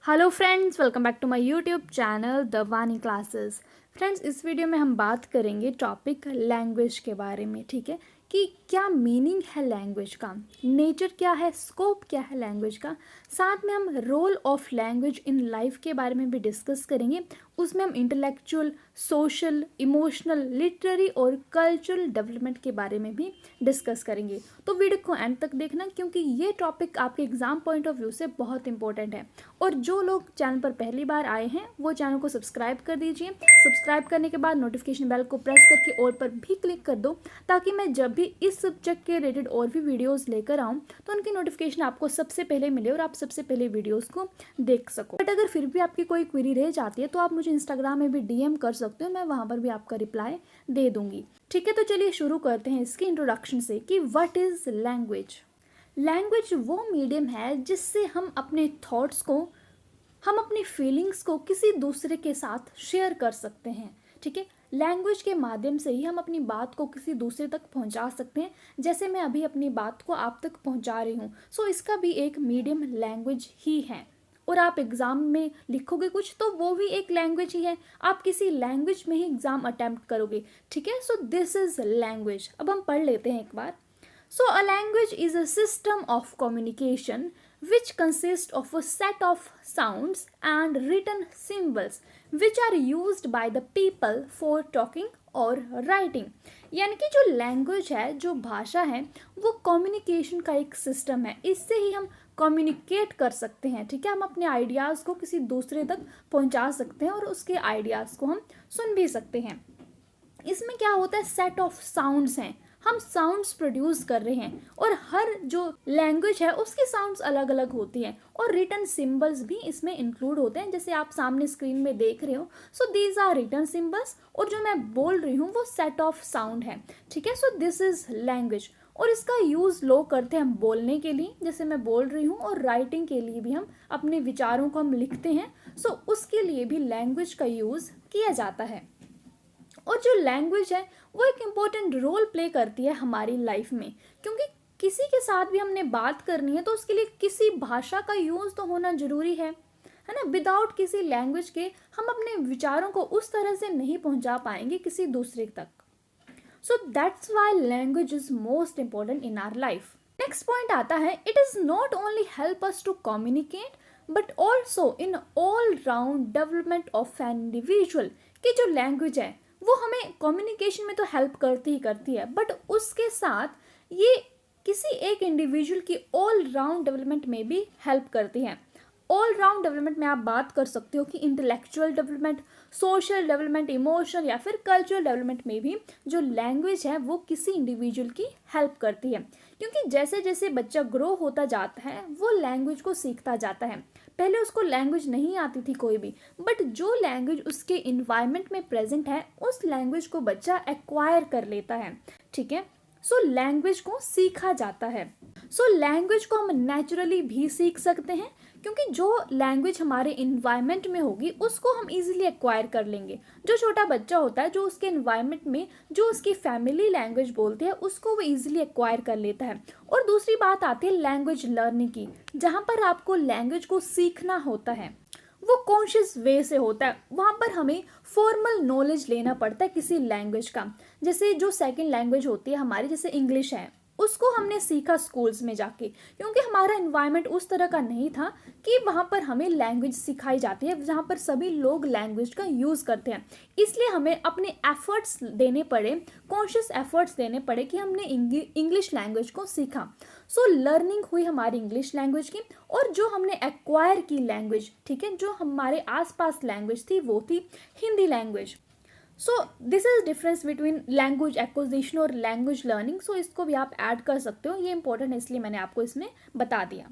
Hello friends, welcome back to my YouTube channel the Vani classes. Friends, इस video में हम बात करेंगे टॉपिक लैंग्वेज के बारे में। ठीक है कि क्या मीनिंग है लैंग्वेज का, नेचर क्या है, स्कोप क्या है लैंग्वेज का। साथ में हम role of language in life के बारे में भी डिस्कस करेंगे। उसमें हम इंटेलेक्चुअल, सोशल, इमोशनल, लिटरेरी और कल्चरल डेवलपमेंट के बारे में भी डिस्कस करेंगे। तो वीडियो को एंड तक देखना, क्योंकि ये टॉपिक आपके एग्जाम पॉइंट ऑफ व्यू से बहुत इंपॉर्टेंट है। और जो लोग चैनल पर पहली बार आए हैं वो चैनल को सब्सक्राइब कर दीजिए। सब्सक्राइब करने के बाद नोटिफिकेशन बेल को प्रेस करके ऑल पर भी क्लिक कर दो, ताकि मैं जब भी इस सब्जेक्ट के रिलेटेड और भी वीडियोस लेकर आऊँ तो उनकी नोटिफिकेशन आपको सबसे पहले मिले और आप सबसे पहले वीडियोस को देख सको। बट अगर फिर भी आपकी कोई क्वेरी रह जाती है तो आप मुझे इंस्टाग्राम में भी डीएम कर सकते हो, मैं वहाँ पर भी आपका रिप्लाई दे दूंगी। ठीक है, तो चलिए शुरू करते हैं इसकी इंट्रोडक्शन से कि व्हाट इज लैंग्वेज। लैंग्वेज वो मीडियम है जिससे हम अपने थॉट्स को, हम अपनी फीलिंग्स को किसी दूसरे के साथ शेयर कर सकते हैं। ठीक है, लैंग्वेज के माध्यम से ही हम अपनी बात को किसी दूसरे तक पहुंचा सकते हैं, जैसे मैं अभी अपनी बात को आप तक पहुंचा रही हूँ। सो इसका भी एक मीडियम लैंग्वेज ही है। और आप एग्ज़ाम में लिखोगे कुछ तो वो भी एक लैंग्वेज ही है, आप किसी लैंग्वेज में ही एग्ज़ाम अटैम्प्ट करोगे। ठीक है, सो दिस इज़ लैंग्वेज। अब हम पढ़ लेते हैं एक बार। So, a language is a system of communication which consists of a set of sounds and written symbols which are used by the people for talking और राइटिंग। यानी कि जो लैंग्वेज है, जो भाषा है, वो कम्युनिकेशन का एक सिस्टम है। इससे ही हम कम्युनिकेट कर सकते हैं। ठीक है, हम अपने आइडियाज़ को किसी दूसरे तक पहुंचा सकते हैं और उसके आइडियाज़ को हम सुन भी सकते हैं। इसमें क्या होता है, सेट ऑफ साउंड्स हैं, हम साउंड्स प्रोड्यूस कर रहे हैं और हर जो लैंग्वेज है उसकी साउंड्स अलग अलग होती हैं। और रिटन सिंबल्स भी इसमें इंक्लूड होते हैं, जैसे आप सामने स्क्रीन में देख रहे हो। So these are written symbols, और जो मैं बोल रही हूँ वो सेट ऑफ साउंड है। ठीक है, सो दिस इज लैंग्वेज। और इसका यूज़ लोग करते हैं हम बोलने के लिए, जैसे मैं बोल रही हूँ, और राइटिंग के लिए भी हम अपने विचारों को हम लिखते हैं। सो उसके लिए भी लैंग्वेज का यूज़ किया जाता है। और जो लैंग्वेज है वो एक इम्पोर्टेंट रोल प्ले करती है हमारी लाइफ में, क्योंकि किसी के साथ भी हमने बात करनी है तो उसके लिए किसी भाषा का यूज़ तो होना ज़रूरी है ना। विदाउट किसी लैंग्वेज के हम अपने विचारों को उस तरह से नहीं पहुंचा पाएंगे किसी दूसरे तक। So that's why language is most important in our life. Next point आता है, it is not only help us to communicate but also in all round development of an individual. कि जो लैंग्वेज है वो हमें कम्युनिकेशन में तो help करती ही करती है, बट उसके साथ ये किसी एक इंडिविजुअल की ऑल राउंड डेवलपमेंट में भी हेल्प करती है। ऑल राउंड डेवलपमेंट में आप बात कर सकते हो कि intellectual development, social development, emotional या फिर कल्चरल डेवलपमेंट में भी जो लैंग्वेज है वो किसी इंडिविजुअल की हेल्प करती है। क्योंकि जैसे जैसे बच्चा ग्रो होता जाता है वो लैंग्वेज को सीखता जाता है। पहले उसको लैंग्वेज नहीं आती थी कोई भी, बट जो लैंग्वेज उसके इन्वायरमेंट में प्रेजेंट है उस लैंग्वेज को बच्चा एक्वायर कर लेता है। ठीक है, सो लैंग्वेज को सीखा जाता है। सो लैंग्वेज को हम नेचुरली भी सीख सकते हैं, क्योंकि जो लैंग्वेज हमारे इन्वायरमेंट में होगी उसको हम इजीली एक्वायर कर लेंगे। जो छोटा बच्चा होता है, जो उसके इन्वायरमेंट में जो उसकी फैमिली लैंग्वेज बोलते हैं उसको वो इजीली एक्वायर कर लेता है। और दूसरी बात आती है लैंग्वेज लर्निंग की, जहाँ पर आपको लैंग्वेज को सीखना होता है वो कॉन्शियस वे से होता है। वहाँ पर हमें फॉर्मल नॉलेज लेना पड़ता है किसी लैंग्वेज का। जैसे जो सेकंड लैंग्वेज होती है हमारी, जैसे इंग्लिश है, उसको हमने सीखा स्कूल्स में जाके, क्योंकि हमारा इन्वायरमेंट उस तरह का नहीं था कि वहाँ पर हमें लैंग्वेज सिखाई जाती है जहाँ पर सभी लोग लैंग्वेज का यूज़ करते हैं। इसलिए हमें अपने एफर्ट्स देने पड़े, कॉन्शियस एफर्ट्स देने पड़े कि हमने इंग्लिश लैंग्वेज को सीखा। सो लर्निंग हुई हमारी इंग्लिश लैंग्वेज की। और जो हमने एक्वायर की लैंग्वेज, ठीक है, जो हमारे आसपास लैंग्वेज थी वो थी Hindi language. So this is difference between language acquisition और लैंग्वेज लर्निंग। सो इसको भी आप ऐड कर सकते हो, ये इंपॉर्टेंट है इसलिए मैंने आपको इसमें बता दिया।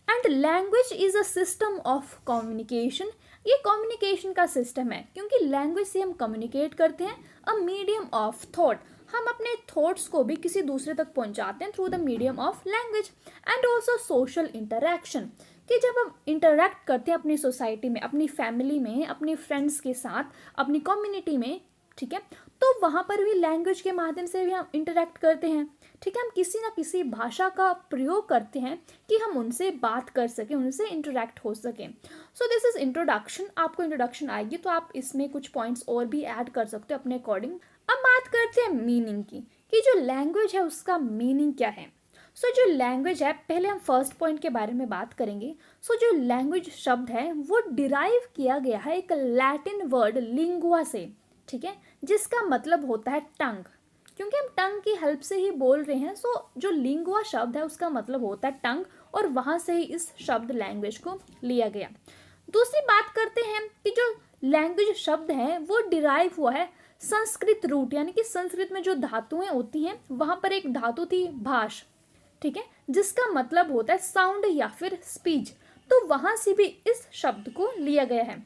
And language is a system of communication. ये कम्युनिकेशन का सिस्टम है, क्योंकि लैंग्वेज से हम कम्युनिकेट करते हैं। अ मीडियम ऑफ थॉट, हम अपने थॉट्स को भी किसी दूसरे तक पहुंचाते हैं through the medium of language. And also social interaction, कि जब हम इंटरेक्ट करते हैं अपनी सोसाइटी में, अपनी फैमिली में, अपने फ्रेंड्स के साथ, अपनी कम्युनिटी में, ठीक है, तो वहाँ पर भी लैंग्वेज के माध्यम से भी हम इंटरेक्ट करते हैं। ठीक है, हम किसी ना किसी भाषा का प्रयोग करते हैं कि हम उनसे बात कर सकें, उनसे इंटरेक्ट हो सकें। सो दिस इज इंट्रोडक्शन। आपको इंट्रोडक्शन आएगी तो आप इसमें कुछ पॉइंट्स और भी ऐड कर सकते हो अपने अकॉर्डिंग। अब बात करते हैं मीनिंग की, कि जो लैंग्वेज है उसका मीनिंग क्या है। सो जो लैंग्वेज है, पहले हम फर्स्ट पॉइंट के बारे में बात करेंगे। सो जो लैंग्वेज शब्द है वो डिराइव किया गया है एक लैटिन वर्ड लिंगुआ से, ठीक है, जिसका मतलब होता है टंग। क्योंकि हम टंग की हेल्प से ही बोल रहे हैं, सो जो लिंगुआ शब्द है उसका मतलब होता है टंग, और वहाँ से ही इस शब्द लैंग्वेज को लिया गया। दूसरी बात करते हैं कि जो लैंग्वेज शब्द है वो डिराइव हुआ है संस्कृत रूट, यानी कि संस्कृत में जो धातुएं होती हैं वहाँ पर एक धातु थी भाष, ठीक है, जिसका मतलब होता है साउंड या फिर स्पीच। तो वहाँ से भी इस शब्द को लिया गया है,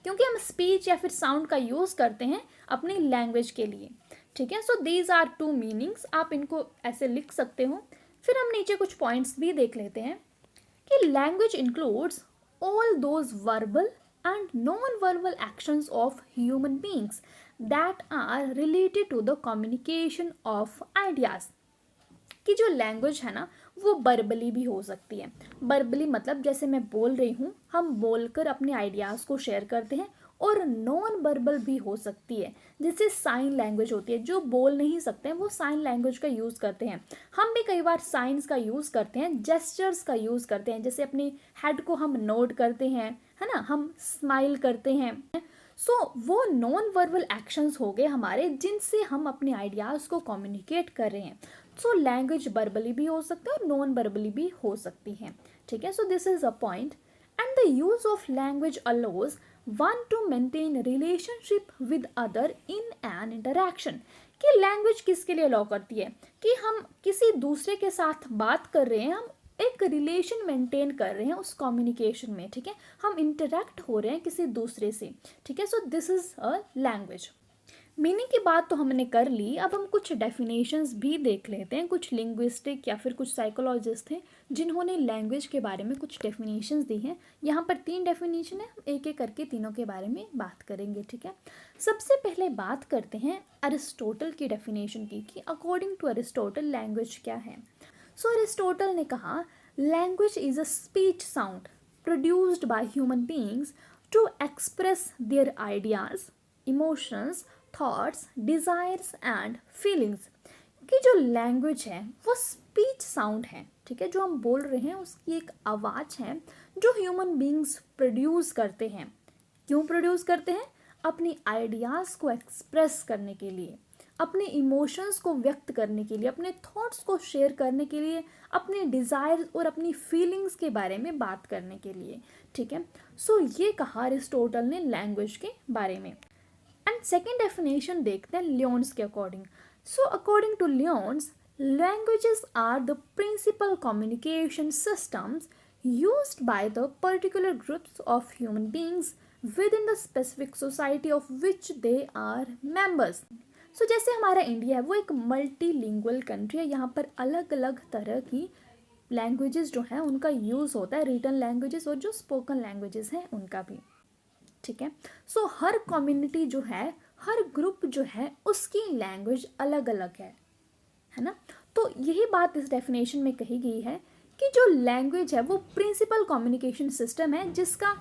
क्योंकि हम स्पीच या फिर साउंड का यूज़ करते हैं अपनी लैंग्वेज के लिए, ठीक है। So these are two meanings, आप इनको ऐसे लिख सकते हो। फिर हम नीचे कुछ पॉइंट्स भी देख लेते हैं कि language includes all those verbal and non verbal actions of human beings that are related to the communication of ideas. कि जो लैंग्वेज है ना वो बर्बली भी हो सकती है। बर्बली मतलब जैसे मैं बोल रही हूँ, हम बोलकर अपने आइडियाज़ को शेयर करते हैं, और नॉन वर्बल भी हो सकती है, जैसे साइन लैंग्वेज होती है। जो बोल नहीं सकते हैं वो साइन लैंग्वेज का यूज़ करते हैं। हम भी कई बार साइंस का यूज़ करते हैं, जेस्चर्स का यूज़ करते हैं, जैसे अपने हेड को हम नोड करते हैं, है ना, हम स्माइल करते हैं। सो वो नॉन वर्बल एक्शंस हो गए हमारे, जिनसे हम अपने आइडियाज़ को कम्युनिकेट कर रहे हैं। सो लैंग्वेज वर्बली भी हो सकता है और नॉन वर्बली भी हो सकती है, ठीक है। So this is a point. And the use of language allows one two maintain relationship with other in an interaction. कि लैंग्वेज किसके लिए अलाउ करती है, कि हम किसी दूसरे के साथ बात कर रहे हैं, हम एक रिलेशन मेंटेन कर रहे हैं उस कम्युनिकेशन में, ठीक है, हम इंटरेक्ट हो रहे हैं किसी दूसरे से, ठीक है। So this is a language. Meaning की बात तो हमने कर ली, अब हम कुछ डेफिनेशंस भी देख लेते हैं। कुछ लिंग्विस्टिक या फिर कुछ साइकोलॉजिस्ट हैं जिन्होंने लैंग्वेज के बारे में कुछ डेफिनेशंस दी हैं। यहाँ पर 3 डेफिनेशन है, हम एक एक करके तीनों के बारे में बात करेंगे, ठीक है। सबसे पहले बात करते हैं अरिस्टोटल की डेफिनेशन की, कि अकॉर्डिंग टू अरिस्टोटल लैंग्वेज क्या है। सो अरिस्टोटल ने कहा language is a speech sound produced by human beings to express their ideas, emotions, thoughts, desires and feelings. कि जो लैंग्वेज है वो स्पीच साउंड है, ठीक है, जो हम बोल रहे हैं उसकी एक आवाज़ है जो ह्यूमन बींग्स प्रोड्यूस करते हैं। क्यों प्रोड्यूस करते हैं? अपनी आइडियाज़ को एक्सप्रेस करने के लिए, अपने इमोशंस को व्यक्त करने के लिए, अपने थॉट्स को शेयर करने के लिए, अपने डिज़ायर्स और अपनी फीलिंग्स के बारे में बात करने के लिए, ठीक है। सो ये कहा अरिस्टोटल ने लैंग्वेज के बारे में। एंड सेकेंड डेफिनेशन देखते हैं लियोन्स के according. So according to Lyons, languages are the principal communication systems used by the particular groups of human beings within the specific society of which they are members. So जैसे हमारा India है वो एक multilingual country है, यहाँ पर अलग अलग तरह की लैंग्वेजेस जो हैं उनका यूज़ होता है, रिटन लैंग्वेजेस और जो स्पोकन लैंग्वेजेस हैं उनका भी, ठीक है। सो हर कम्युनिटी जो है, हर ग्रुप जो है उसकी लैंग्वेज अलग अलग है ना। तो यही बात इस डेफिनेशन में कही गई है कि जो लैंग्वेज है वो प्रिंसिपल कम्युनिकेशन सिस्टम है, जिसका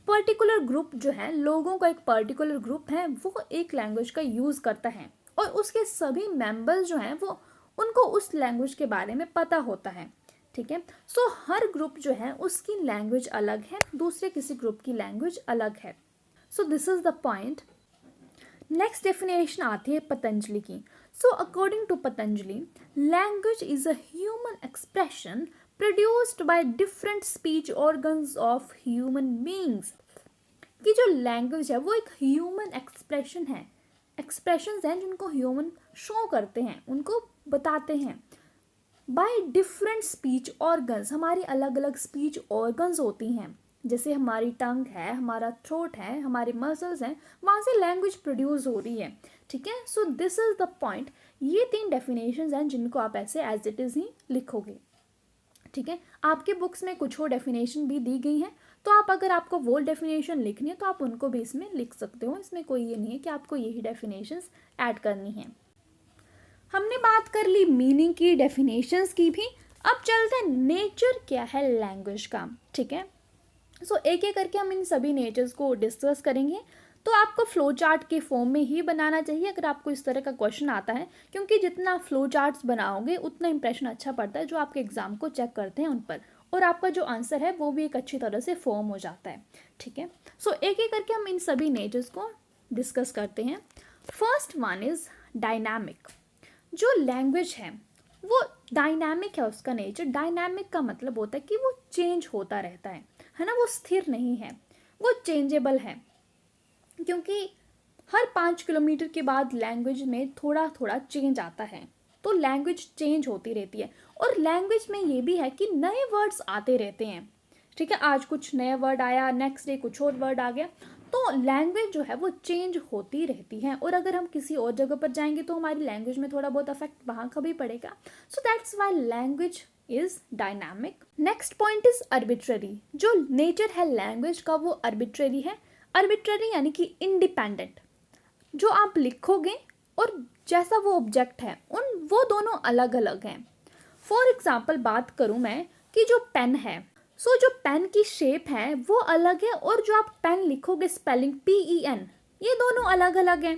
पर्टिकुलर ग्रुप जो है, लोगों का एक पर्टिकुलर ग्रुप है, वो एक लैंग्वेज का यूज़ करता है, और उसके सभी मेंबर्स जो हैं वो उनको उस लैंग्वेज के बारे में पता होता है, ठीक है। सो हर ग्रुप जो है उसकी लैंग्वेज अलग है, दूसरे किसी ग्रुप की लैंग्वेज अलग है। So this is the point. Next definition आती है पतंजलि की। So according to Patanjali, language is a human expression produced by different speech organs of human beings. कि जो लैंग्वेज है वो एक ह्यूमन एक्सप्रेशन है, एक्सप्रेशंस हैं जिनको ह्यूमन शो करते हैं, उनको बताते हैं। बाय डिफरेंट स्पीच ऑर्गन्स, हमारी अलग अलग स्पीच ऑर्गन्स होती हैं, जैसे हमारी टंग है, हमारा थ्रोट है, हमारे मसल्स हैं, वहाँ से लैंग्वेज प्रोड्यूस हो रही है, ठीक है। So this is the point. ये 3 डेफिनेशंस हैं जिनको आप ऐसे एज इट इज़ ही लिखोगे, ठीक है। आपके बुक्स में कुछ और डेफिनेशन भी दी गई हैं, तो आप अगर आपको वो डेफिनेशन लिखनी है तो आप उनको भी इसमें लिख सकते हो। इसमें कोई ये नहीं है कि आपको यही डेफिनेशंस ऐड करनी है। हमने बात कर ली मीनिंग की, डेफिनेशंस की भी। अब चलते हैं नेचर क्या है लैंग्वेज का, ठीक है। सो एक एक करके हम इन सभी नेचर्स को डिस्कस करेंगे। तो आपको फ्लो चार्ट के फॉर्म में ही बनाना चाहिए अगर आपको इस तरह का क्वेश्चन आता है, क्योंकि जितना फ्लो चार्ट्स बनाओगे उतना इंप्रेशन अच्छा पड़ता है जो आपके एग्जाम को चेक करते हैं उन पर, और आपका जो आंसर है वो भी एक अच्छी तरह से फॉर्म हो जाता है, ठीक है। सो एक एक करके हम इन सभी नेचर्स को डिस्कस करते हैं। First one is dynamic. जो लैंग्वेज है वो डायनामिक है, उसका नेचर। डायनामिक का मतलब होता है कि वो चेंज होता रहता है ना, वो स्थिर नहीं है, वो चेंजेबल है, क्योंकि हर 5 किलोमीटर के बाद लैंग्वेज में थोड़ा थोड़ा चेंज आता है। तो लैंग्वेज चेंज होती रहती है, और लैंग्वेज में ये भी है कि नए वर्ड्स आते रहते हैं, ठीक है। आज कुछ नया वर्ड आया, नेक्स्ट डे कुछ और वर्ड आ गया। तो लैंग्वेज जो है वो चेंज होती रहती है, और अगर हम किसी और जगह पर जाएंगे तो हमारी लैंग्वेज में थोड़ा बहुत अफेक्ट वहाँ का भी पड़ेगा। सो that's why language is dynamic. Next point is arbitrary. जो नेचर है लैंग्वेज का वो आर्बिट्ररी है। आर्बिट्ररी यानी कि इंडिपेंडेंट। जो आप लिखोगे और जैसा वो ऑब्जेक्ट है वो दोनों अलग अलग हैं। फॉर एग्जाम्पल बात करूँ मैं कि जो पेन है, सो जो पेन की शेप है वो अलग है, और जो आप पेन लिखोगे स्पेलिंग PEN, ये दोनों अलग अलग हैं,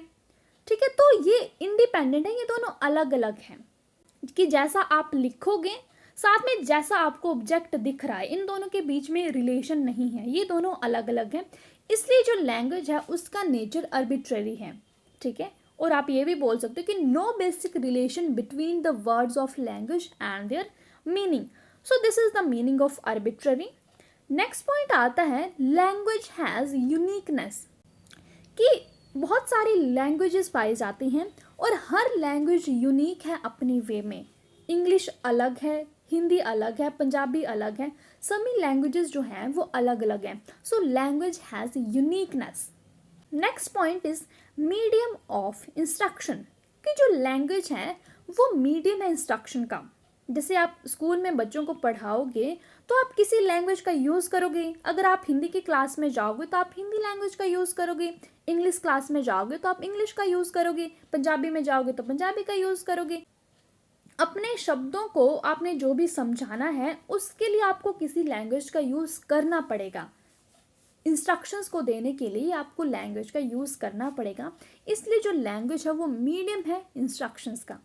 ठीक है। तो ये इंडिपेंडेंट है, ये दोनों अलग अलग हैं कि जैसा आप लिखोगे साथ में जैसा आपको ऑब्जेक्ट दिख रहा है, इन दोनों के बीच में रिलेशन नहीं है, ये दोनों अलग अलग हैं। इसलिए जो लैंग्वेज है उसका नेचर आर्बिट्रेरी है, ठीक है। और आप ये भी बोल सकते हो कि no basic relation between the words of language and their meaning. So this is the meaning of arbitrary. Next point आता है लैंग्वेज हैज़ यूनिकनेस, कि बहुत सारी लैंग्वेजेस पाई जाती हैं और हर लैंग्वेज यूनिक है अपनी वे में। इंग्लिश अलग है, हिंदी अलग है, पंजाबी अलग है, सभी लैंग्वेजेस जो हैं वो अलग अलग हैं। So language has uniqueness. Next point is medium of instruction, कि जो लैंग्वेज है वो मीडियम है इंस्ट्रक्शन का। जैसे आप स्कूल में बच्चों को पढ़ाओगे तो आप किसी लैंग्वेज का यूज़ करोगे। अगर आप हिंदी की क्लास में जाओगे तो आप हिंदी लैंग्वेज का यूज़ करोगे, इंग्लिश क्लास में जाओगे तो आप इंग्लिश का यूज़ करोगे, पंजाबी में जाओगे तो पंजाबी का यूज़ करोगे। अपने शब्दों को आपने जो भी समझाना है उसके लिए आपको किसी लैंग्वेज का यूज़ करना पड़ेगा। इंस्ट्रक्शंस को देने के लिए आपको लैंग्वेज का यूज़ करना पड़ेगा, इसलिए जो लैंग्वेज है वो मीडियम है इंस्ट्रक्शंस का,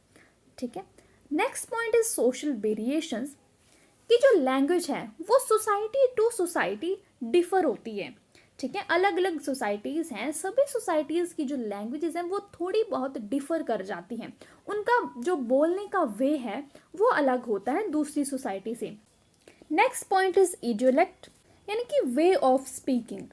ठीक है। Next point is social variations, कि जो लैंग्वेज है वो सोसाइटी टू सोसाइटी डिफर होती है, ठीक है। अलग अलग सोसाइटीज़ हैं, सभी सोसाइटीज़ की जो लैंग्वेजेस हैं वो थोड़ी बहुत डिफर कर जाती हैं, उनका जो बोलने का वे है वो अलग होता है दूसरी सोसाइटी से। नेक्स्ट पॉइंट इज इडियोलेक्ट, यानी कि वे ऑफ स्पीकिंग,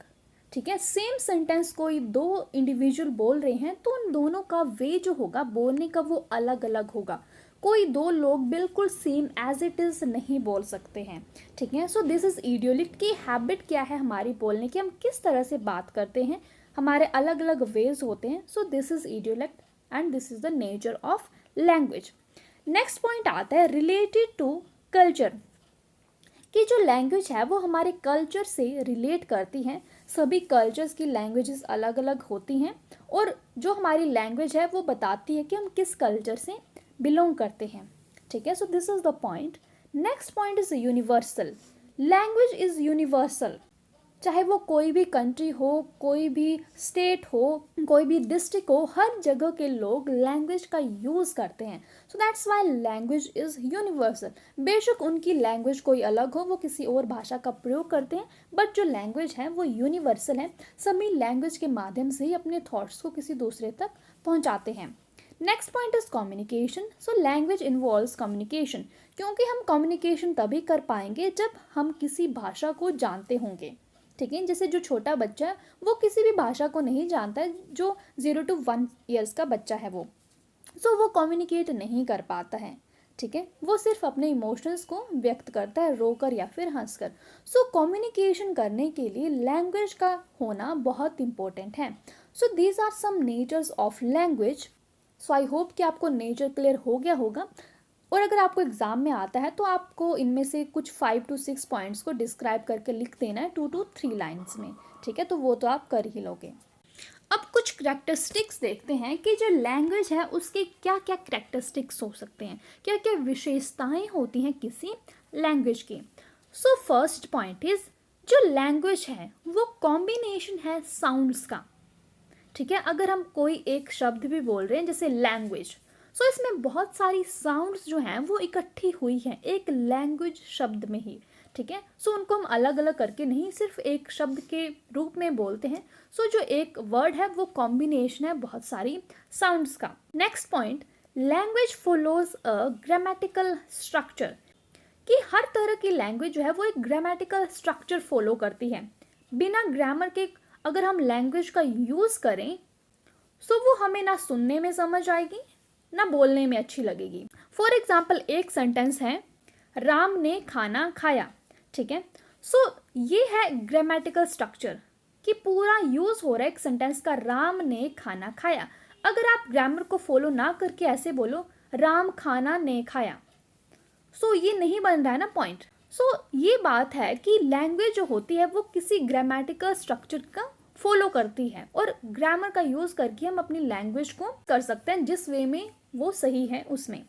ठीक है। सेम सेंटेंस कोई दो इंडिविजुअल बोल रहे हैं तो उन दोनों का वे जो होगा बोलने का वो अलग अलग होगा। कोई दो लोग बिल्कुल सेम एज इट इज़ नहीं बोल सकते हैं, ठीक है। सो दिस इज़ इडियोलिक्ट, की हैबिट क्या है हमारी बोलने की, हम किस तरह से बात करते हैं, हमारे अलग अलग वेज होते हैं। So this is idiolect and this is the nature of language. Next point आता है रिलेटेड टू कल्चर, कि जो लैंग्वेज है वो हमारे कल्चर से रिलेट करती हैं। सभी कल्चर्स की लैंग्वेजेस अलग अलग होती हैं, और जो हमारी लैंग्वेज है वो बताती है कि हम किस कल्चर से बिलोंग करते हैं, ठीक है। So this is the point. Next point is universal. Language is universal, चाहे वो कोई भी कंट्री हो, कोई भी स्टेट हो, कोई भी डिस्ट्रिक्ट हो, हर जगह के लोग लैंग्वेज का यूज़ करते हैं। सो that's why language is universal. बेशक उनकी लैंग्वेज कोई अलग हो, वो किसी और भाषा का प्रयोग करते हैं, बट जो लैंग्वेज है वो यूनिवर्सल है। सभी लैंग्वेज के माध्यम से ही अपने थॉट्स को किसी दूसरे तक पहुंचाते हैं। Next point is communication. So language involves communication, क्योंकि हम कम्युनिकेशन तभी कर पाएंगे जब हम किसी भाषा को जानते होंगे, ठीक है। जैसे जो छोटा बच्चा है वो किसी भी भाषा को नहीं जानता है, जो 0 to 1 ईयर्स का बच्चा है वो वो कम्युनिकेट नहीं कर पाता है, ठीक है। वो सिर्फ अपने इमोशंस को व्यक्त करता है रोकर या फिर हंसकर। कम्युनिकेशन करने के लिए लैंग्वेज का होना बहुत इंपॉर्टेंट है। These are some natures of language. I hope कि आपको नेचर क्लियर हो गया होगा, और अगर आपको एग्ज़ाम में आता है तो आपको इनमें से कुछ 5 to 6 पॉइंट्स को डिस्क्राइब करके लिख देना है 2 to 3 लाइन्स में, ठीक है। तो वो तो आप कर ही लोगे। अब कुछ करैक्टरिस्टिक्स देखते हैं कि जो लैंग्वेज है उसके क्या क्या करैक्टरिस्टिक्स हो सकते हैं, क्या क्या विशेषताएं होती हैं किसी लैंग्वेज की। सो फर्स्ट पॉइंट इज, जो लैंग्वेज है वो कॉम्बिनेशन है साउंड्स का। ठीक है, अगर हम कोई एक शब्द भी बोल रहे हैं जैसे लैंग्वेज, सो इसमें बहुत सारी साउंड्स जो हैं वो इकट्ठी हुई हैं एक लैंग्वेज शब्द में ही। ठीक है, सो उनको हम अलग अलग करके नहीं सिर्फ एक शब्द के रूप में बोलते हैं। सो जो एक वर्ड है वो कॉम्बिनेशन है बहुत सारी साउंड्स का। Next point, language follows a grammatical structure, कि हर तरह की लैंग्वेज जो है वो एक ग्रामेटिकल स्ट्रक्चर फॉलो करती है। बिना ग्रामर के अगर हम लैंग्वेज का यूज़ करें सो वो हमें ना सुनने में समझ आएगी ना बोलने में अच्छी लगेगी। फॉर एग्जाम्पल एक सेंटेंस है, राम ने खाना खाया। ठीक है, सो ये है ग्रामेटिकल स्ट्रक्चर कि पूरा यूज़ हो रहा है एक सेंटेंस का, राम ने खाना खाया। अगर आप ग्रामर को फॉलो ना करके ऐसे बोलो राम खाना ने खाया, सो ये नहीं बन रहा है ना पॉइंट। सो ये बात है कि लैंग्वेज जो होती है वो किसी ग्रामेटिकल स्ट्रक्चर का फॉलो करती है और ग्रामर का यूज़ करके हम अपनी लैंग्वेज को कर सकते हैं जिस वे में वो सही है उसमें।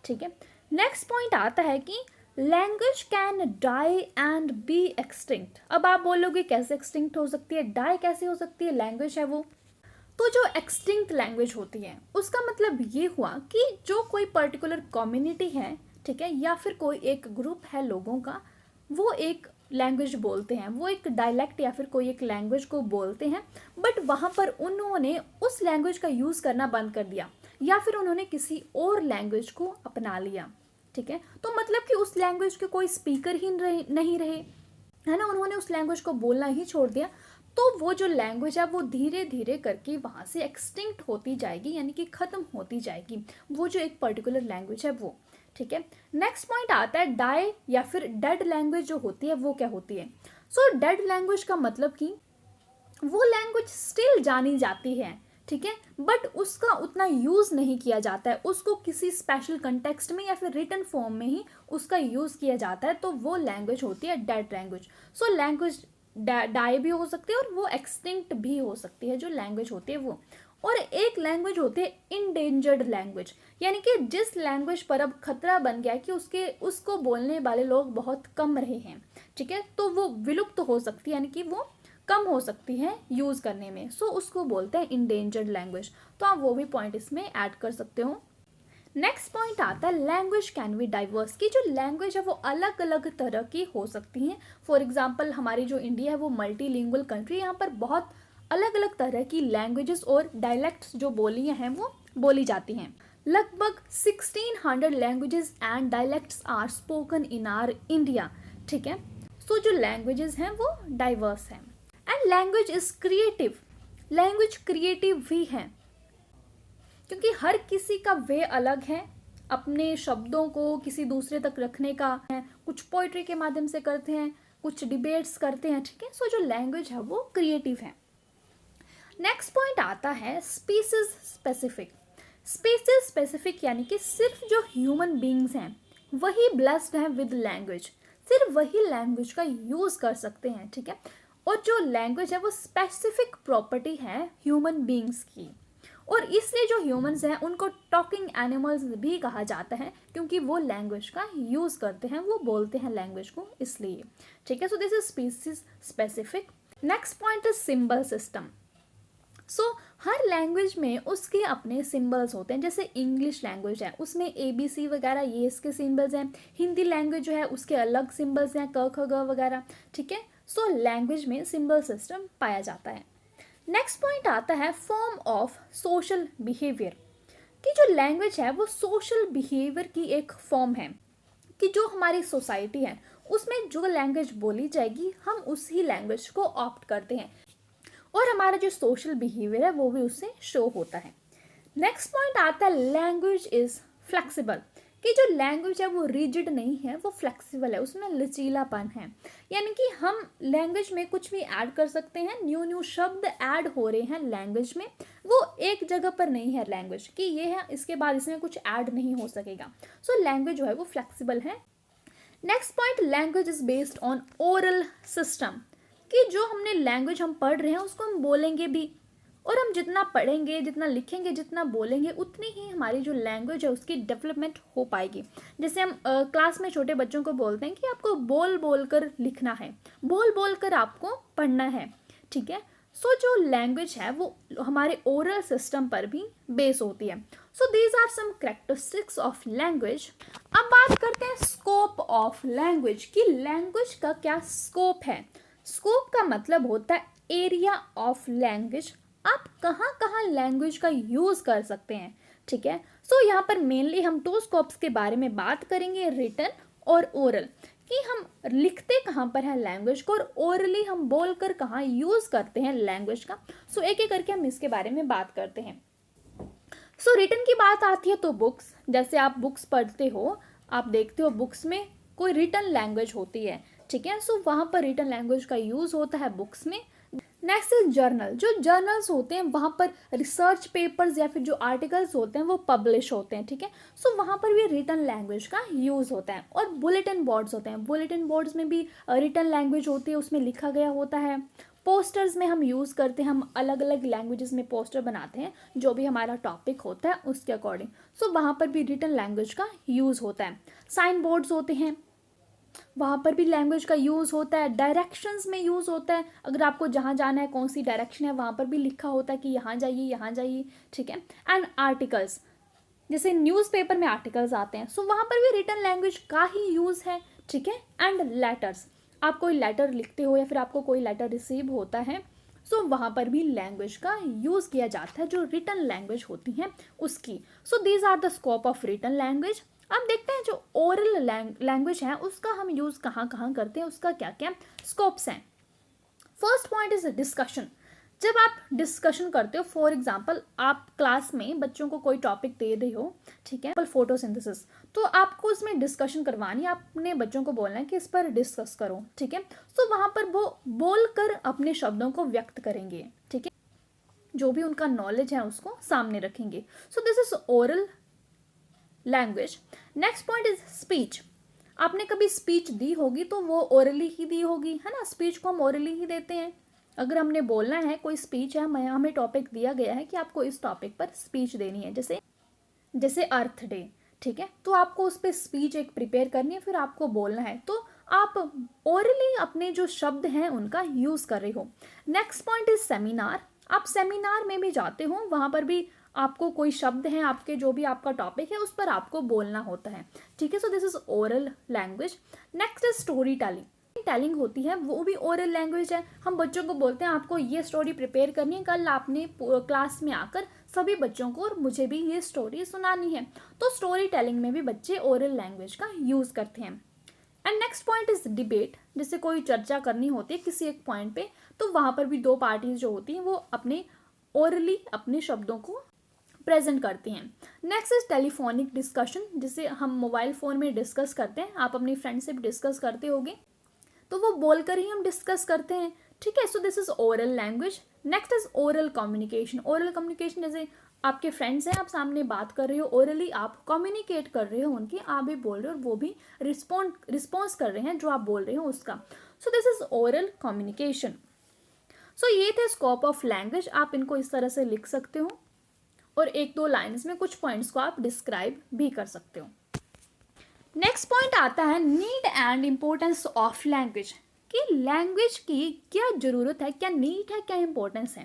ठीक है, नेक्स्ट पॉइंट आता है कि language can die and be extinct. अब आप बोलोगे कैसे एक्सटिंक्ट हो सकती है, डाई कैसे हो सकती है, लैंग्वेज है वो। तो जो एक्सटिंक्ट लैंग्वेज होती है उसका मतलब ये हुआ कि जो कोई पर्टिकुलर कम्युनिटी है, ठीक है, या फिर कोई एक ग्रुप है लोगों का, वो एक लैंग्वेज बोलते हैं, वो एक डायलेक्ट या फिर कोई एक लैंग्वेज को बोलते हैं, बट वहाँ पर उन्होंने उस लैंग्वेज का यूज़ करना बंद कर दिया या फिर उन्होंने किसी और लैंग्वेज को अपना लिया। ठीक है, तो मतलब कि उस लैंग्वेज के कोई स्पीकर ही नहीं रहे, है ना, उन्होंने उस लैंग्वेज को बोलना ही छोड़ दिया। तो वो जो लैंग्वेज है वो धीरे धीरे करके वहाँ से एक्सटिंक्ट होती जाएगी, यानी कि ख़त्म होती जाएगी वो जो एक पर्टिकुलर लैंग्वेज है वो। ठीक है, नेक्स्ट पॉइंट आता है डाई या फिर डेड लैंग्वेज जो होती है वो क्या होती है। सो डेड लैंग्वेज का मतलब कि वो लैंग्वेज स्टिल जानी जाती है, ठीक है, बट उसका उतना यूज़ नहीं किया जाता है, उसको किसी स्पेशल कंटेक्स्ट में या फिर रिटन फॉर्म में ही उसका यूज़ किया जाता है, तो वो लैंग्वेज होती है dead language. So language die भी हो सकती है और वो एक्सटिंक्ट भी हो सकती है जो लैंग्वेज होती है वो। और एक लैंग्वेज होती है इंडेंजर्ड लैंग्वेज, यानी कि जिस लैंग्वेज पर अब खतरा बन गया कि उसको बोलने वाले लोग बहुत कम रहे हैं। ठीक है, तो वो विलुप्त हो सकती है, यानी कि वो कम हो सकती है यूज़ करने में। सो उसको बोलते हैं इंडेंजर्ड लैंग्वेज। तो आप वो भी पॉइंट इसमें ऐड कर सकते हो। नेक्स्ट पॉइंट आता है लैंग्वेज कैन बी डाइवर्स, की जो लैंग्वेज है वो अलग अलग तरह की हो सकती हैं। फॉर एग्जांपल हमारी जो इंडिया है वो मल्टीलिंगुअल कंट्री, यहाँ पर बहुत अलग अलग तरह की लैंग्वेजेस और डायलेक्ट्स जो बोलियाँ हैं वो बोली जाती हैं। लगभग 1600 languages and dialects are spoken in our India. ठीक है, सो जो लैंग्वेजेस हैं वो डाइवर्स हैं। And language is creative, language creative भी है क्योंकि हर किसी का वे अलग है अपने शब्दों को किसी दूसरे तक रखने का है। कुछ पोइट्री के माध्यम से करते हैं, कुछ डिबेट्स करते हैं। ठीक है, सो जो लैंग्वेज है वो क्रिएटिव है। नेक्स्ट पॉइंट आता है स्पीसीज स्पेसिफिक। स्पीसीज स्पेसिफिक यानी कि सिर्फ जो ह्यूमन बींग्स हैं वही ब्लेस्ड हैं विद लैंग्वेज, सिर्फ वही लैंग्वेज का यूज़ कर सकते हैं। ठीक है, और जो लैंग्वेज है वो स्पेसिफिक प्रॉपर्टी है ह्यूमन बींग्स की, और इसलिए जो ह्यूमंस हैं उनको टॉकिंग एनिमल्स भी कहा जाता है क्योंकि वो लैंग्वेज का यूज़ करते हैं, वो बोलते हैं लैंग्वेज को इसलिए। ठीक है, so this is species specific. Next point is symbol system. So her language में उसके अपने सिंबल्स होते हैं। जैसे इंग्लिश लैंग्वेज है उसमें ABC वगैरह ये इसके सिंबल्स हैं। हिंदी लैंग्वेज जो है उसके अलग सिंबल्स हैं, क ख ग वगैरह। ठीक है, सो लैंग्वेज में सिंबल सिस्टम पाया जाता है। नेक्स्ट पॉइंट आता है फॉर्म ऑफ सोशल बिहेवियर, कि जो लैंग्वेज है वो सोशल बिहेवियर की एक फॉर्म है, कि जो हमारी सोसाइटी है उसमें जो लैंग्वेज बोली जाएगी हम उसी लैंग्वेज को ऑप्ट करते हैं और हमारा जो सोशल बिहेवियर है वो भी उससे शो होता है। नेक्स्ट पॉइंट आता है लैंग्वेज इज फ्लेक्सिबल, कि जो लैंग्वेज है वो रिजिड नहीं है, वो फ्लेक्सिबल है, उसमें लचीलापन है। यानी कि हम लैंग्वेज में कुछ भी ऐड कर सकते हैं, न्यू शब्द ऐड हो रहे हैं लैंग्वेज में, वो एक जगह पर नहीं है लैंग्वेज कि ये है इसके बाद इसमें कुछ ऐड नहीं हो सकेगा। सो लैंग्वेज जो है वो फ्लेक्सिबल है। Next point language is based on oral system, कि जो हमने लैंग्वेज हम पढ़ रहे हैं उसको हम बोलेंगे भी और हम जितना पढ़ेंगे, जितना लिखेंगे, जितना बोलेंगे, उतनी ही हमारी जो लैंग्वेज है उसकी डेवलपमेंट हो पाएगी। जैसे हम क्लास में छोटे बच्चों को बोलते हैं कि आपको बोल बोल कर लिखना है, बोल बोल कर आपको पढ़ना है, ठीक है। सो जो लैंग्वेज है वो हमारे ओरल सिस्टम पर भी बेस होती है। So these are some characteristics of language. अब बात करते हैं स्कोप ऑफ लैंग्वेज, कि लैंग्वेज का क्या स्कोप है। स्कोप का मतलब होता है एरिया ऑफ लैंग्वेज, आप कहाँ कहाँ लैंग्वेज का यूज कर सकते हैं, ठीक है। सो यहाँ पर मेनली हम 2 स्कोप्स के बारे में बात करेंगे, रिटन और ओरल, कि हम लिखते कहाँ पर है लैंग्वेज को, और ओरली हम बोलकर कहाँ यूज करते हैं लैंग्वेज का। सो एक एक करके हम इसके बारे में बात करते हैं। सो रिटन की बात आती है तो बुक्स, जैसे आप बुक्स पढ़ते हो, आप देखते हो बुक्स में कोई रिटन लैंग्वेज होती है, ठीक है। सो वहाँ पर रिटन लैंग्वेज का यूज होता है बुक्स में। नेक्स्ट इज जर्नल, जो जर्नल्स होते हैं वहाँ पर रिसर्च पेपर्स या फिर जो आर्टिकल्स होते हैं वो पब्लिश होते हैं, ठीक है। सो वहाँ पर भी रिटन लैंग्वेज का यूज़ होता है। और बुलेटिन बोर्ड्स होते हैं, बुलेटिन बोर्ड्स में भी रिटन लैंग्वेज होती है, उसमें लिखा गया होता है। पोस्टर्स में हम यूज़ करते हैं, हम अलग अलग लैंग्वेजेस में पोस्टर बनाते हैं जो भी हमारा टॉपिक होता है उसके अकॉर्डिंग। सो वहाँ पर भी रिटन लैंग्वेज का यूज़ होता है। साइन बोर्ड्स होते हैं, वहाँ पर भी लैंग्वेज का यूज़ होता है। डायरेक्शंस में यूज़ होता है, अगर आपको जहाँ जाना है, कौन सी डायरेक्शन है, वहाँ पर भी लिखा होता है कि यहाँ जाइए, ठीक है। एंड आर्टिकल्स, जैसे न्यूज़पेपर में आर्टिकल्स आते हैं, सो वहाँ पर भी रिटन लैंग्वेज का ही यूज़ है, ठीक है। एंड लेटर्स, आप कोई लेटर लिखते हो या फिर आपको कोई लेटर रिसीव होता है, सो वहाँ पर भी लैंग्वेज का यूज़ किया जाता है, जो रिटन लैंग्वेज होती है उसकी। So these are the scope of written language. अब देखते हैं जो ओरल लैंग्वेज है उसका हम यूज़ कहाँ कहाँ करते हैं, उसका क्या क्या स्कोप्स हैं। First point is discussion. जब आप डिस्कशन करते हो, फॉर एग्जाम्पल आप क्लास में बच्चों को कोई टॉपिक दे रहे हो, ठीक है, फोटोसिंथेसिस, तो आपको इसमें डिस्कशन करवानी है, आपने बच्चों को बोलना है कि इस पर डिस्कस करो, ठीक है। तो वहाँ पर वो बोलकर अपने शब्दों को व्यक्त करेंगे, ठीक है, जो भी उनका नॉलेज है उसको सामने रखेंगे। सो this is oral language. Next point is speech. आपने कभी स्पीच दी होगी तो वो ओरली ही दी होगी, है ना, स्पीच को हम ओरली ही देते हैं। अगर हमने बोलना है, कोई स्पीच है, हमें टॉपिक दिया गया है कि आपको इस टॉपिक पर स्पीच देनी है, जैसे अर्थ डे, ठीक है, तो आपको उस पर स्पीच एक प्रिपेयर करनी है, फिर आपको बोलना है, तो आप ओरली अपने जो शब्द हैं उनका यूज कर रहे हो। Next point is seminar. आप सेमिनार में भी जाते हो, वहां पर भी आपको कोई शब्द हैं आपके, जो भी आपका टॉपिक है उस पर आपको बोलना होता है, ठीक है। So this is oral language. Next is story telling होती है, वो भी ओरल लैंग्वेज है। हम बच्चों को बोलते हैं आपको ये स्टोरी प्रिपेयर करनी है, कल आपने क्लास में आकर सभी बच्चों को और मुझे भी ये स्टोरी सुनानी है। तो स्टोरी टेलिंग में भी बच्चे ओरल लैंग्वेज का यूज करते हैं। And next point is debate. जैसे कोई चर्चा करनी होती है किसी एक पॉइंट पे, तो वहां पर भी 2 पार्टीज जो होती हैं वो अपने ओरली अपने शब्दों को प्रेजेंट करती हैं। नेक्स्ट इज टेलीफोनिक डिस्कशन, जिसे हम मोबाइल फ़ोन में डिस्कस करते हैं, आप अपनी फ्रेंड से भी डिस्कस करते होगे, तो वो बोलकर ही हम डिस्कस करते हैं, ठीक है। So this is oral language. Next is oral communication. Oral communication, जैसे आपके फ्रेंड्स हैं, आप सामने बात कर रहे हो, ओरली आप कम्युनिकेट कर रहे हो उनकी, आप भी बोल रहे हो और वो भी रिस्पॉन्स कर रहे हैं जो आप बोल रहे हो उसका। So this is oral communication. So ये थे स्कोप ऑफ लैंग्वेज, आप इनको इस तरह से लिख सकते हो और 1-2 लाइन्स में कुछ पॉइंट्स को आप डिस्क्राइब भी कर सकते हो। नेक्स्ट पॉइंट आता है need and importance of language, कि लैंग्वेज की क्या ज़रूरत है, क्या नीड है, क्या इंपॉर्टेंस है।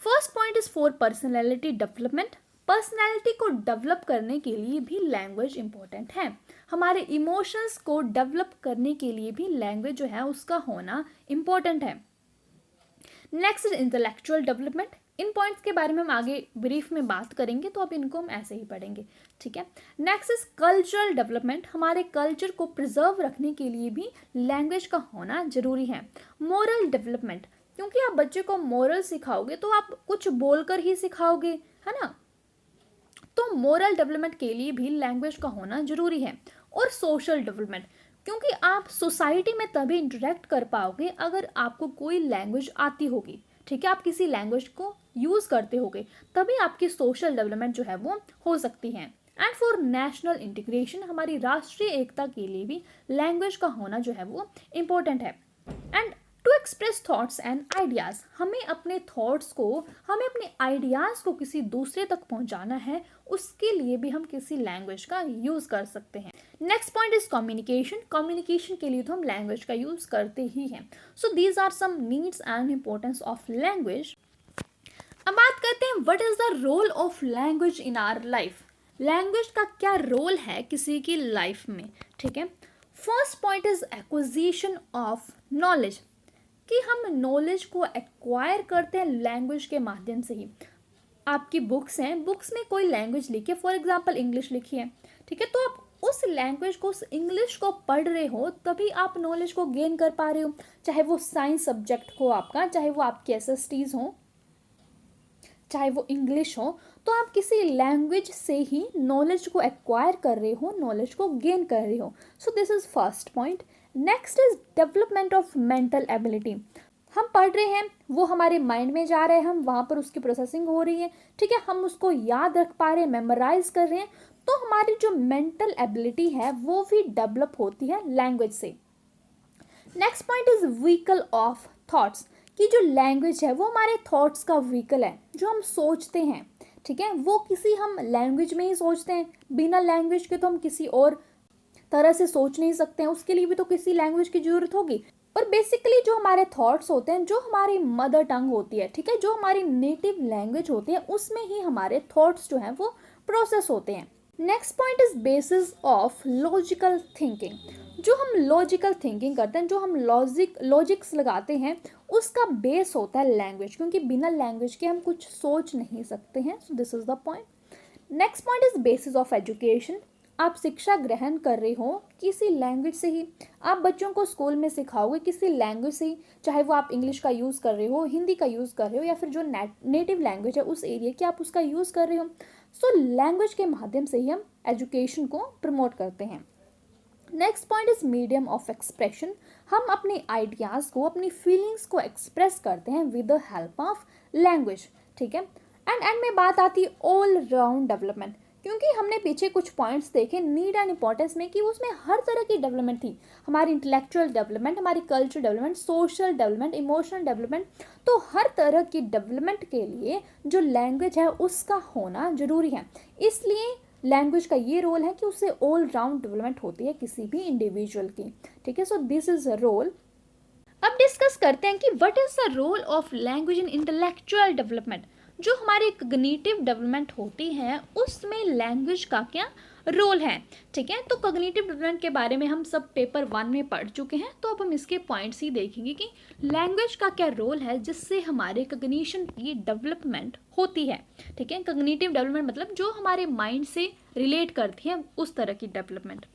First point is for personality development. Personality को डेवलप करने के लिए भी लैंग्वेज इंपॉर्टेंट है। हमारे इमोशंस को डेवलप करने के लिए भी लैंग्वेज जो है उसका होना इम्पॉर्टेंट है। Next is intellectual development. In points के बारे में हम आगे ब्रीफ में बात करेंगे, तो अब इनको हम ऐसे ही पढ़ेंगे, ठीक है। Next is cultural development. हमारे कल्चर को प्रिजर्व रखने के लिए भी लैंग्वेज का होना जरूरी है। मोरल डेवलपमेंट, क्योंकि आप बच्चे को मोरल सिखाओगे तो आप कुछ बोलकर ही सिखाओगे, है ना, तो मोरल डेवलपमेंट के लिए भी लैंग्वेज का होना जरूरी है। और सोशल डेवलपमेंट, क्योंकि आप सोसाइटी में तभी इंटरेक्ट कर पाओगे अगर आपको कोई लैंग्वेज आती होगी, ठीक है, आप किसी लैंग्वेज को यूज करते होगे, तभी आपकी सोशल डेवलपमेंट जो है वो हो सकती है। एंड फॉर नेशनल इंटीग्रेशन, हमारी राष्ट्रीय एकता के लिए भी लैंग्वेज का होना जो है वो इम्पोर्टेंट है। And to to express thoughts and ideas, हमें अपने थॉट्स को, हमें अपने आइडियाज़ को किसी दूसरे तक पहुंचाना है, उसके लिए भी हम किसी लैंग्वेज का यूज़ कर सकते हैं। Next point is communication. Communication के लिए तो हम लैंग्वेज का यूज़ करते ही हैं। So these are some needs and importance of language. अब बात करते हैं what is the role of language in our life. Language का क्या रोल है किसी की लाइफ में, ठीक है। First point is acquisition of knowledge, कि हम नॉलेज को एक्वायर करते हैं लैंग्वेज के माध्यम से ही। आपकी बुक्स हैं, बुक्स में कोई लैंग्वेज लिखी है, फॉर एग्जांपल इंग्लिश लिखी है, ठीक है, तो आप उस लैंग्वेज को, उस इंग्लिश को पढ़ रहे हो, तभी आप नॉलेज को गेन कर पा रहे हो। चाहे वो साइंस सब्जेक्ट हो आपका, चाहे वो आपके एसएसटीज हो, चाहे वो इंग्लिश हो, तो आप किसी लैंग्वेज से ही नॉलेज को एक्वायर कर रहे हो, नॉलेज को गेन कर रहे हो। सो this is first point. Next is development of mental ability. हम पढ़ रहे हैं, वो हमारे माइंड में जा रहे हैं, हम वहाँ पर उसकी प्रोसेसिंग हो रही है, ठीक है, हम उसको याद रख पा रहे हैं, मेमोराइज कर रहे हैं, तो हमारी जो मेंटल एबिलिटी है वो भी डेवलप होती है लैंग्वेज से। Next point is vehicle of thoughts, कि जो लैंग्वेज है वो हमारे थॉट्स का व्हीकल है, जो हम सोचते हैं, ठीक है, वो किसी हम लैंग्वेज में ही सोचते हैं। बिना लैंग्वेज के तो हम किसी और तरह से सोच नहीं सकते हैं, उसके लिए भी तो किसी लैंग्वेज की जरूरत होगी। और बेसिकली जो हमारे थॉट्स होते हैं, जो हमारी मदर टंग होती है, ठीक है, जो हमारी नेटिव लैंग्वेज होती है, उसमें ही हमारे थॉट्स जो हैं वो प्रोसेस होते हैं। Next point is basis of logical thinking. जो हम लॉजिकल थिंकिंग करते हैं, जो हम लॉजिक्स लगाते हैं, उसका बेस होता है लैंग्वेज, क्योंकि बिना लैंग्वेज के हम कुछ सोच नहीं सकते हैं। So this is the point. Next point is basis of education. आप शिक्षा ग्रहण कर रहे हो किसी लैंग्वेज से ही, आप बच्चों को स्कूल में सिखाओगे किसी लैंग्वेज से ही, चाहे वो आप इंग्लिश का यूज़ कर रहे हो, हिंदी का यूज़ कर रहे हो, या फिर जो नेटिव लैंग्वेज है उस एरिया की आप उसका यूज़ कर रहे हो। सो लैंग्वेज के माध्यम से ही हम एजुकेशन को प्रमोट करते हैं। Next point is medium of expression. हम अपने आइडियाज़ को, अपनी फीलिंग्स को एक्सप्रेस करते हैं with the help of language, ठीक है। एंड में बात आती है ऑल राउंड डेवलपमेंट, क्योंकि हमने पीछे कुछ पॉइंट्स देखे नीड एंड इंपॉर्टेंस में, कि उसमें हर तरह की डेवलपमेंट थी। हमारी इंटेलेक्चुअल डेवलपमेंट, हमारी cultural development, social development, emotional development, तो हर तरह की डेवलपमेंट के लिए जो लैंग्वेज है उसका होना जरूरी है। इसलिए लैंग्वेज का ये रोल है कि उससे ऑल राउंड डेवलपमेंट होती है किसी भी इंडिविजुअल की, ठीक है। So this is a role. अब डिस्कस करते हैं कि what is the role of language in intellectual development. जो हमारी कॉग्निटिव डेवलपमेंट होती है उसमें लैंग्वेज का क्या रोल है, ठीक है। तो कॉग्निटिव डेवलपमेंट के बारे में हम सब पेपर 1 में पढ़ चुके हैं, तो अब हम इसके पॉइंट्स ही देखेंगे कि लैंग्वेज का क्या रोल है जिससे हमारे कॉग्निशन की डेवलपमेंट होती है, ठीक है। कॉग्निटिव डेवलपमेंट मतलब जो हमारे माइंड से रिलेट करती है उस तरह की development.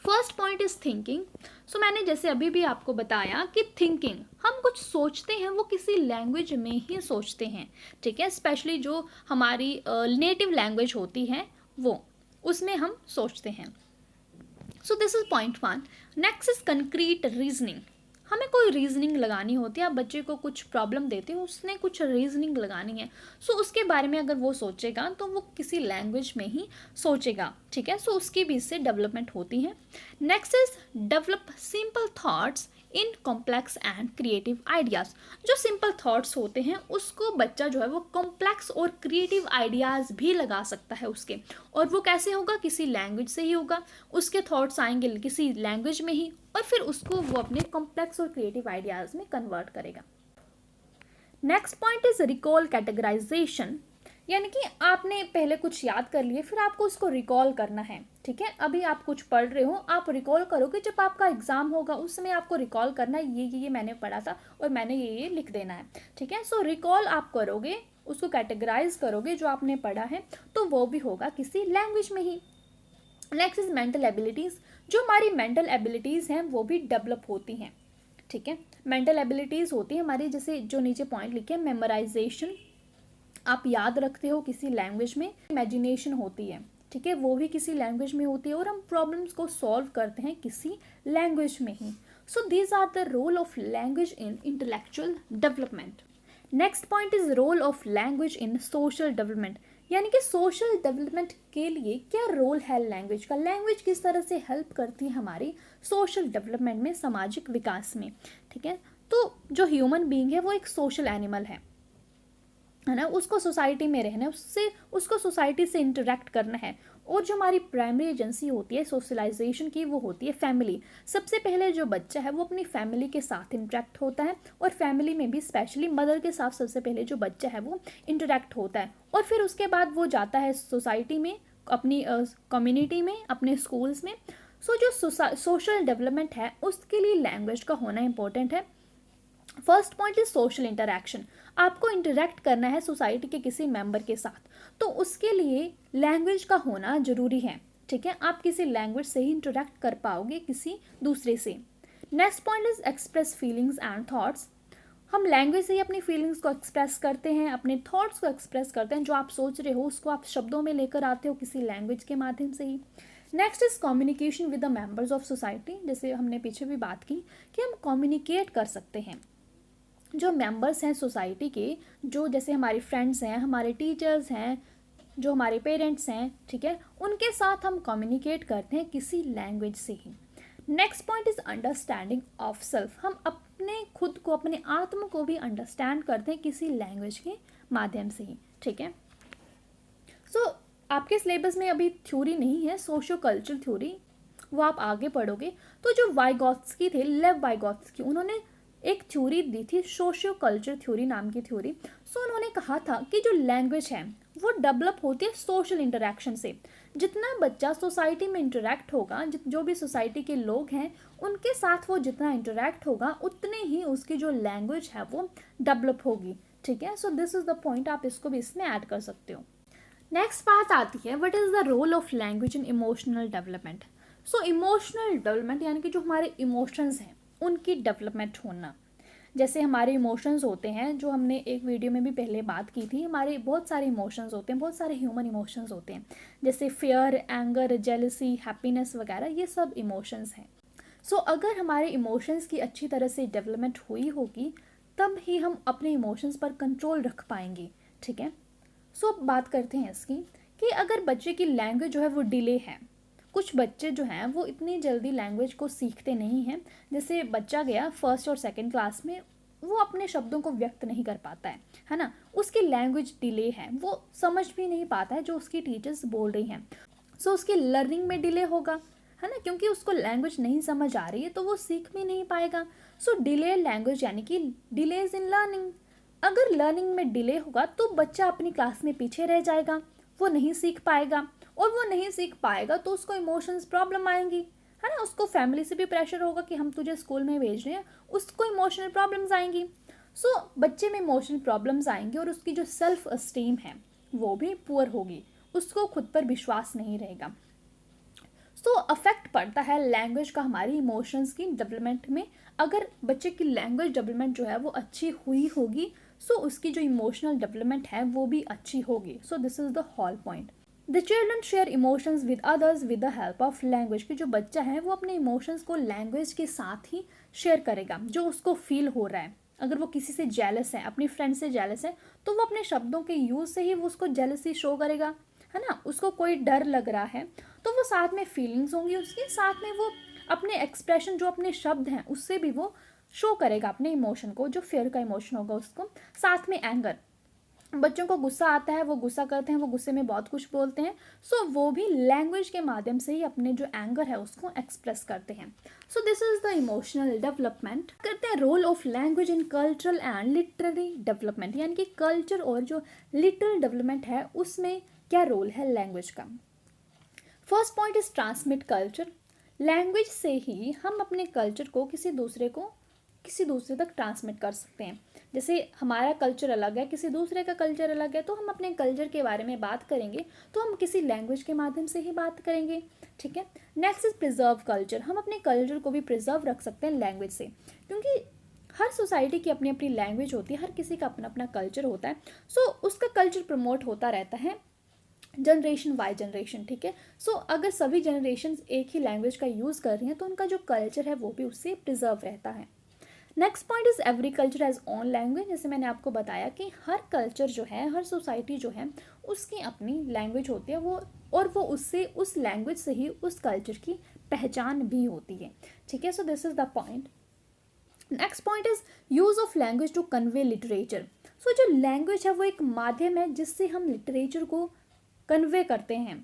First point is thinking. So मैंने जैसे अभी भी आपको बताया कि थिंकिंग, हम कुछ सोचते हैं वो किसी लैंग्वेज में ही सोचते हैं, ठीक है। स्पेशली जो हमारी नेटिव लैंग्वेज होती है वो, उसमें हम सोचते हैं। So this is point 1। Next is concrete reasoning. हमें कोई रीजनिंग लगानी होती है, आप बच्चे को कुछ प्रॉब्लम देते हो, उसने कुछ रीजनिंग लगानी है, सो उसके बारे में अगर वो सोचेगा तो वो किसी लैंग्वेज में ही सोचेगा, ठीक है। सो उसकी भी इससे डेवलपमेंट होती है। Next is develop simple thoughts in complex and creative ideas. जो सिंपल थॉट्स होते हैं उसको बच्चा जो है वो कॉम्प्लेक्स और क्रिएटिव आइडियाज़ भी लगा सकता है उसके, और वो कैसे होगा, किसी लैंग्वेज से ही होगा, उसके थॉट्स आएंगे किसी लैंग्वेज में ही, और फिर उसको वो अपने कॉम्प्लेक्स और क्रिएटिव आइडियाज़ में कन्वर्ट करेगा। Next point is recall categorization, यानी कि आपने पहले कुछ याद कर लिए, फिर आपको उसको रिकॉल करना है, ठीक है। अभी आप कुछ पढ़ रहे हो, आप रिकॉल करोगे, जब आपका एग्जाम होगा उस समय आपको रिकॉल करना है, ये मैंने पढ़ा था और मैंने ये लिख देना है, ठीक है। सो रिकॉल आप करोगे, उसको कैटेगराइज करोगे जो आपने पढ़ा है, तो वो भी होगा किसी लैंग्वेज में ही। Next is mental abilities. जो हमारी मेंटल एबिलिटीज़ हैं वो भी डेवलप होती हैं, ठीक है। मेंटल एबिलिटीज़ होती है हमारी, जैसे जो नीचे पॉइंट लिखे हैं, मेमोराइजेशन, आप याद रखते हो किसी लैंग्वेज में, इमेजिनेशन होती है, ठीक है, वो भी किसी लैंग्वेज में होती है, और हम प्रॉब्लम्स को सॉल्व करते हैं किसी लैंग्वेज में ही। So these are the role of language in intellectual development. Next point is role of language in social development, यानी कि सोशल डेवलपमेंट के लिए क्या रोल है लैंग्वेज का, लैंग्वेज किस तरह से हेल्प करती है हमारी सोशल डेवलपमेंट में, सामाजिक विकास में, ठीक है। तो जो ह्यूमन बीइंग है वो एक सोशल एनिमल है ना, उसको सोसाइटी में रहना है, उससे उसको सोसाइटी से इंटरेक्ट करना है। और जो हमारी प्राइमरी एजेंसी होती है सोशलाइजेशन की वो होती है फैमिली। सबसे पहले जो बच्चा है वो अपनी फैमिली के साथ इंटरेक्ट होता है, और फैमिली में भी स्पेशली मदर के साथ सबसे पहले जो बच्चा है वो इंटरेक्ट होता है, और फिर उसके बाद वो जाता है सोसाइटी में, अपनी कम्युनिटी में, अपने स्कूल्स में। सो जो सोशल डेवलपमेंट है उसके लिए लैंग्वेज का होना इंपॉर्टेंट है। First point is social interaction. आपको इंटरेक्ट करना है सोसाइटी के किसी मेंबर के साथ, तो उसके लिए लैंग्वेज का होना जरूरी है। ठीक है, आप किसी लैंग्वेज से ही इंटरेक्ट कर पाओगे किसी दूसरे से। Next point is express feelings and thoughts. हम लैंग्वेज से ही अपनी फीलिंग्स को एक्सप्रेस करते हैं, अपने थॉट्स को एक्सप्रेस करते हैं। जो आप सोच रहे हो उसको आप शब्दों में लेकर आते हो किसी लैंग्वेज के माध्यम से ही। Next is communication with the members of society. जैसे हमने पीछे भी बात की कि हम कम्युनिकेट कर सकते हैं जो मेंबर्स हैं सोसाइटी के, जो जैसे हमारे फ्रेंड्स हैं, हमारे टीचर्स हैं, जो हमारे पेरेंट्स हैं, ठीक है, उनके साथ हम कम्युनिकेट करते हैं किसी लैंग्वेज से ही। Next point is understanding of self. हम अपने खुद को, अपने आत्म को भी अंडरस्टैंड करते हैं किसी लैंग्वेज के माध्यम से ही। ठीक है, सो आपके सिलेबस में अभी थ्योरी नहीं है, सोशो कल्चर थ्योरी, वो आप आगे पढ़ोगे। तो जो वाइगॉत्स्की थे, लेव वाइगॉत्स्की, उन्होंने एक थ्योरी दी थी सोशियो कल्चर थ्योरी नाम की थ्योरी। सो उन्होंने कहा था कि जो लैंग्वेज है वो डेवलप होती है सोशल इंटरेक्शन से। जितना बच्चा सोसाइटी में इंटरेक्ट होगा, जो भी सोसाइटी के लोग हैं उनके साथ वो जितना इंटरेक्ट होगा उतने ही उसकी जो लैंग्वेज है वो डेवलप होगी। ठीक है, so this is the point, आप इसको भी इसमें ऐड कर सकते हो। नेक्स्ट बात आती है what is the role of language in emotional development. So emotional development यानी कि जो हमारे इमोशंस हैं उनकी डेवलपमेंट होना। जैसे हमारे इमोशंस होते हैं, जो हमने एक वीडियो में भी पहले बात की थी, हमारे बहुत सारे इमोशंस होते हैं, बहुत सारे ह्यूमन इमोशंस होते हैं, जैसे फियर, एंगर, जेलसी, हैप्पीनेस वगैरह, ये सब इमोशंस हैं। सो अगर हमारे इमोशंस की अच्छी तरह से डेवलपमेंट हुई होगी तब ही हम अपने इमोशंस पर कंट्रोल रख पाएंगे। ठीक है, सो अब बात करते हैं इसकी कि अगर बच्चे की लैंग्वेज जो है वो डिले है, कुछ बच्चे जो हैं वो इतनी जल्दी लैंग्वेज को सीखते नहीं हैं। जैसे बच्चा गया फर्स्ट और सेकंड क्लास में, वो अपने शब्दों को व्यक्त नहीं कर पाता है ना, उसकी लैंग्वेज डिले है, वो समझ भी नहीं पाता है जो उसकी टीचर्स बोल रही हैं। सो उसकी लर्निंग में डिले होगा, है ना, क्योंकि उसको लैंग्वेज नहीं समझ आ रही है तो वो सीख भी नहीं पाएगा। सो डिले लैंग्वेज यानी कि डिलेज इन लर्निंग। अगर लर्निंग में डिले होगा तो बच्चा अपनी क्लास में पीछे रह जाएगा, वो नहीं सीख पाएगा, और वो नहीं सीख पाएगा तो उसको इमोशंस प्रॉब्लम आएंगी, है ना, उसको फैमिली से भी प्रेशर होगा कि हम तुझे स्कूल में भेज रहे हैं, उसको इमोशनल प्रॉब्लम्स आएंगी। सो बच्चे में इमोशनल प्रॉब्लम्स आएंगी और उसकी जो सेल्फ एस्टीम है वो भी पुअर होगी, उसको खुद पर विश्वास नहीं रहेगा। सो अफेक्ट पड़ता है लैंग्वेज का हमारी इमोशंस की डेवलपमेंट में। अगर बच्चे की लैंग्वेज डेवलपमेंट जो है वो अच्छी हुई होगी सो उसकी जो इमोशनल डेवलपमेंट है वो भी अच्छी होगी। So this is the whole point. The children share emotions with others with the help of language. कि जो बच्चा है वो अपने इमोशंस को लैंग्वेज के साथ ही शेयर करेगा, जो उसको फील हो रहा है। अगर वो किसी से जेलस है, अपनी फ्रेंड से जेलस है, तो वो अपने शब्दों के यूज से ही वो उसको जेलसी शो करेगा, है ना। उसको कोई डर लग रहा है तो वो साथ में फीलिंग्स होंगी उसके साथ में, वो अपने एक्सप्रेशन जो अपने शब्द हैं उससे भी वो शो करेगा अपने इमोशन को, जो फियर का इमोशन होगा उसको। साथ में एंगर, बच्चों को गुस्सा आता है, वो गुस्सा करते हैं, वो गुस्से में बहुत कुछ बोलते हैं। सो वो भी लैंग्वेज के माध्यम से ही अपने जो एंगर है उसको एक्सप्रेस करते हैं। So this is the emotional development. करते हैं role of language in cultural and literary development, यानी कि कल्चर और जो लिटरल डेवलपमेंट है उसमें क्या रोल है लैंग्वेज का। First point is transmit culture. Language से ही हम अपने कल्चर को किसी दूसरे तक ट्रांसमिट कर सकते हैं। जैसे हमारा कल्चर अलग है, किसी दूसरे का कल्चर अलग है, तो हम अपने कल्चर के बारे में बात करेंगे तो हम किसी लैंग्वेज के माध्यम से ही बात करेंगे। ठीक है, नेक्स्ट इज प्रिजर्व कल्चर। हम अपने कल्चर को भी प्रिजर्व रख सकते हैं लैंग्वेज से, क्योंकि हर सोसाइटी की अपनी अपनी लैंग्वेज होती है, हर किसी का अपना अपना कल्चर होता है। सो उसका कल्चर प्रमोट होता रहता है जनरेशन बाय जनरेशन। ठीक है, सो अगर सभी जनरेशन एक ही लैंग्वेज का यूज़ कर रही हैं तो उनका जो कल्चर है वो भी उससे प्रिजर्व रहता है। Next point is every culture has own language. जैसे मैंने आपको बताया कि हर कल्चर जो है, हर सोसाइटी जो है, उसकी अपनी लैंग्वेज होती है वो, और वो उससे उस लैंग्वेज से ही उस कल्चर की पहचान भी होती है। ठीक है, so this is the point. Next point is use of language to convey literature. So जो लैंग्वेज है वो एक माध्यम है जिससे हम लिटरेचर को कन्वे करते हैं,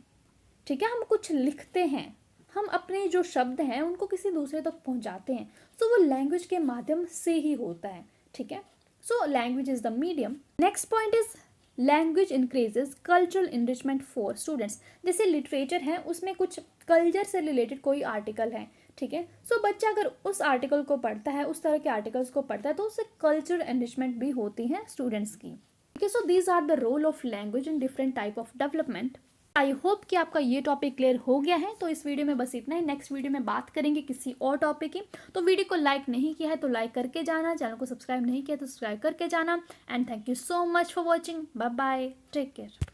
ठीक है। हम कुछ लिखते हैं, हम अपने जो शब्द हैं उनको किसी दूसरे तक पहुंचाते हैं, सो वो लैंग्वेज के माध्यम से ही होता है, ठीक है। So language is the medium. Next point is language increases cultural enrichment for students. जैसे लिटरेचर है उसमें कुछ कल्चर से रिलेटेड कोई आर्टिकल है, ठीक है। सो बच्चा अगर उस आर्टिकल को पढ़ता है, उस तरह के आर्टिकल्स को पढ़ता है, तो उससे कल्चरल एनरिचमेंट भी होती है स्टूडेंट्स की, ठीक है। So these are the role of language in different type of development. I hope कि आपका ये टॉपिक क्लियर हो गया है। तो इस वीडियो में बस इतना ही। नेक्स्ट वीडियो में बात करेंगे किसी और टॉपिक की। तो वीडियो को लाइक नहीं किया है तो लाइक करके जाना, चैनल को सब्सक्राइब नहीं किया तो सब्सक्राइब करके जाना। And thank you so much for watching. Bye bye, take care.